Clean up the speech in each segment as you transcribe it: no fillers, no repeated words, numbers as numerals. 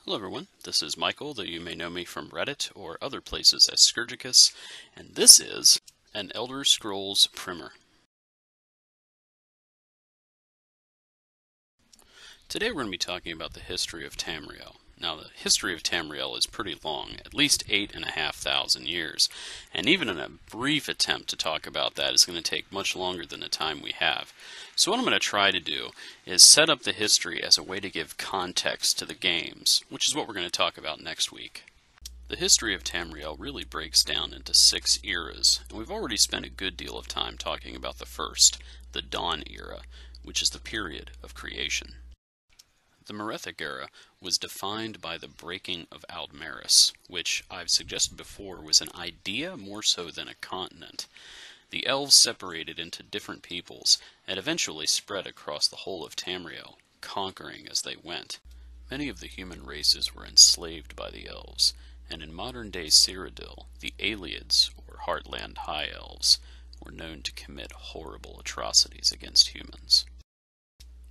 Hello everyone, this is Michael, though you may know me from Reddit or other places as Scourgicus, and this is an Elder Scrolls primer. Today we're going to be talking about the history of Tamriel. Now the history of Tamriel is pretty long, at least 8,500 years, and even in a brief attempt to talk about that is going to take much longer than the time we have. So what I'm going to try to do is set up the history as a way to give context to the games, which is what we're going to talk about next week. The history of Tamriel really breaks down into 6 eras, and we've already spent a good deal of time talking about the first, the Dawn Era, which is the period of creation. The Merethic Era was defined by the breaking of Aldmeris, which I've suggested before was an idea more so than a continent. The elves separated into different peoples and eventually spread across the whole of Tamriel, conquering as they went. Many of the human races were enslaved by the elves, and in modern-day Cyrodiil, the Ayleids, or Heartland High Elves, were known to commit horrible atrocities against humans.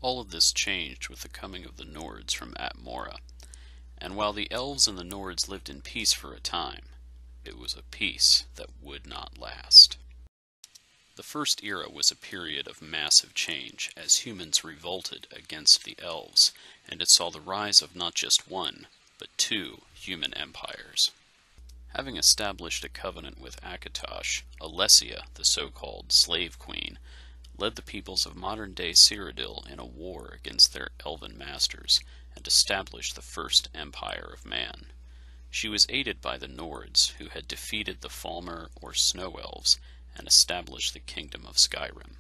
All of this changed with the coming of the Nords from Atmora, and while the elves and the Nords lived in peace for a time, it was a peace that would not last. The first era was a period of massive change as humans revolted against the elves, and it saw the rise of not just one, but 2 human empires. Having established a covenant with Akatosh, Alessia, the so-called Slave Queen, led the peoples of modern-day Cyrodiil in a war against their elven masters, and established the first empire of man. She was aided by the Nords, who had defeated the Falmer or Snow Elves, and established the Kingdom of Skyrim.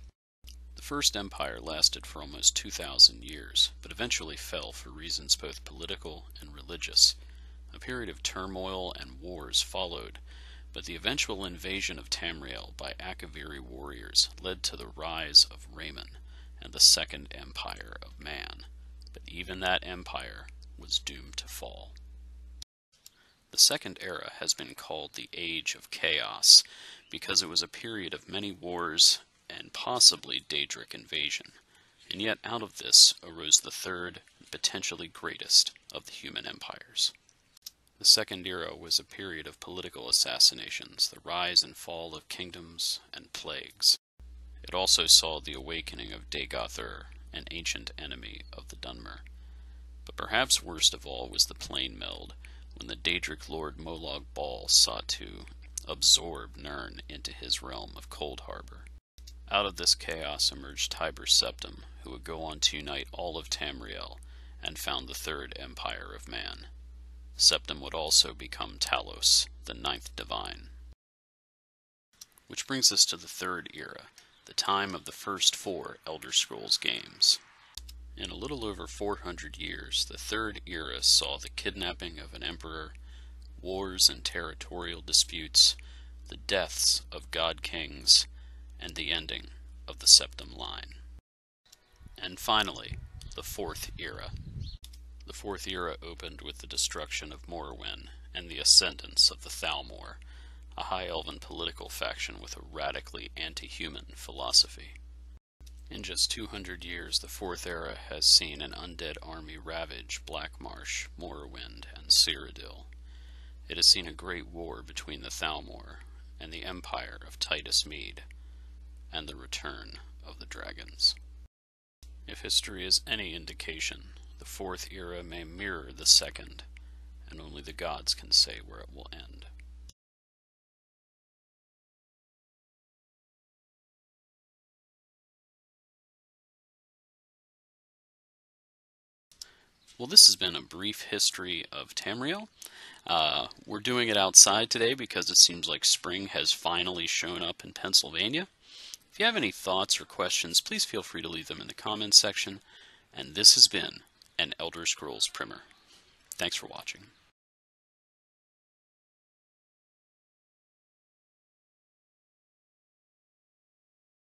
The first empire lasted for almost 2,000 years, but eventually fell for reasons both political and religious. A period of turmoil and wars followed, but the eventual invasion of Tamriel by Akavir warriors led to the rise of Reman and the Second Empire of Man, but even that empire was doomed to fall. The Second Era has been called the Age of Chaos because it was a period of many wars and possibly Daedric invasion, and yet out of this arose the third, potentially greatest, of the human empires. The Second Era was a period of political assassinations, the rise and fall of kingdoms, and plagues. It also saw the awakening of Dagoth, an ancient enemy of the Dunmer. But perhaps worst of all was the Plane Meld, when the Daedric Lord Molag Bal sought to absorb Nirn into his realm of Cold Harbor. Out of this chaos emerged Tiber Septim, who would go on to unite all of Tamriel and found the Third Empire of Man. Septim would also become Talos, the 9th Divine. Which brings us to the Third Era, the time of the first 4 Elder Scrolls games. In a little over 400 years, the Third Era saw the kidnapping of an emperor, wars and territorial disputes, the deaths of god kings, and the ending of the Septim line. And finally, the Fourth Era. The Fourth Era opened with the destruction of Wherein and the ascendance of the Thalmor, a high elven political faction with a radically anti-human philosophy. In just 200 years, the Fourth Era has seen an undead army ravage Blackmarsh, Morrowind, and Cyrodiil. It has seen a great war between the Thalmor and the empire of Titus Mede, and the return of the dragons. If history is any indication, the Fourth Era may mirror the Second, and only the gods can say where it will end. Well, this has been a brief history of Tamriel. We're doing it outside today because it seems like spring has finally shown up in Pennsylvania. If you have any thoughts or questions, please feel free to leave them in the comments section. And this has been an Elder Scrolls primer. Thanks for watching.